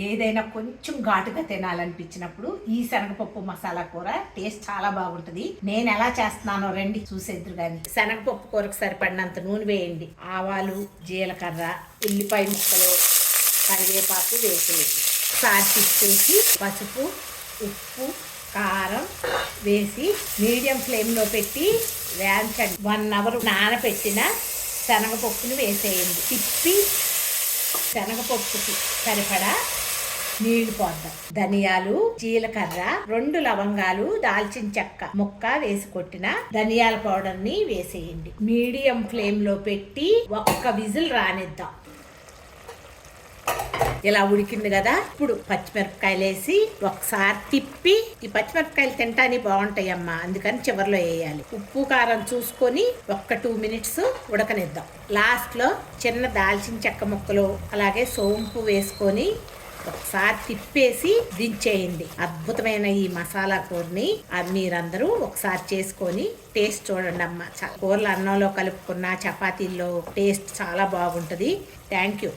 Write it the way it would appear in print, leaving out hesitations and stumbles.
ఏదైనా కొంచెం ఘాటుగా తినాలనిపించినప్పుడు ఈ శనగపప్పు మసాలా కూర టేస్ట్ చాలా బాగుంటుంది. నేను ఎలా చేస్తున్నానో రండి చూసేద్దరు కానీ. శనగపప్పు కూరకు సరిపడినంత నూనె వేయండి. ఆవాలు, జీలకర్ర, ఉల్లిపాయ ముక్కలు, కరివేపాకు వేసేయండి. ఒకసారి తిప్పేసి పసుపు, ఉప్పు, కారం వేసి మీడియం ఫ్లేమ్లో పెట్టి వేయించండి. 1 అవర్ నానబెట్టిన శనగపప్పుని వేసేయండి. తిప్పి శనగపప్పుకి సరిపడా నీళ్లు పోద్దాం. ధనియాలు, జీలకర్ర, 2 లవంగాలు, దాల్చిన చెక్క ముక్క వేసి కొట్టిన ధనియాల పౌడర్ ని వేసేయండి. మీడియం ఫ్లేమ్ లో పెట్టి 1 విజిల్ రానిద్దాం. ఇలా ఉడికింది కదా, ఇప్పుడు పచ్చిమిరపకాయలు వేసి ఒకసారి తిప్పి, ఈ పచ్చిమిరపకాయలు తింటానికి బాగుంటాయి అమ్మా, అందుకని చివరిలో వేయాలి. ఉప్పు కారం చూసుకొని 2 మినిట్స్ ఉడకనిద్దాం. లాస్ట్ లో చిన్న దాల్చిన చెక్క ముక్కలు అలాగే సోంపు వేసుకొని ఒకసారి తిప్పేసి దించేయండి. అద్భుతమైన ఈ మసాలా కూరని మీరందరూ ఒకసారి చేసుకొని టేస్ట్ చూడండి అమ్మ. కూరలు అన్నంలో కలుపుకున్న చపాతీల్లో టేస్ట్ చాలా బాగుంటుంది. Thank you.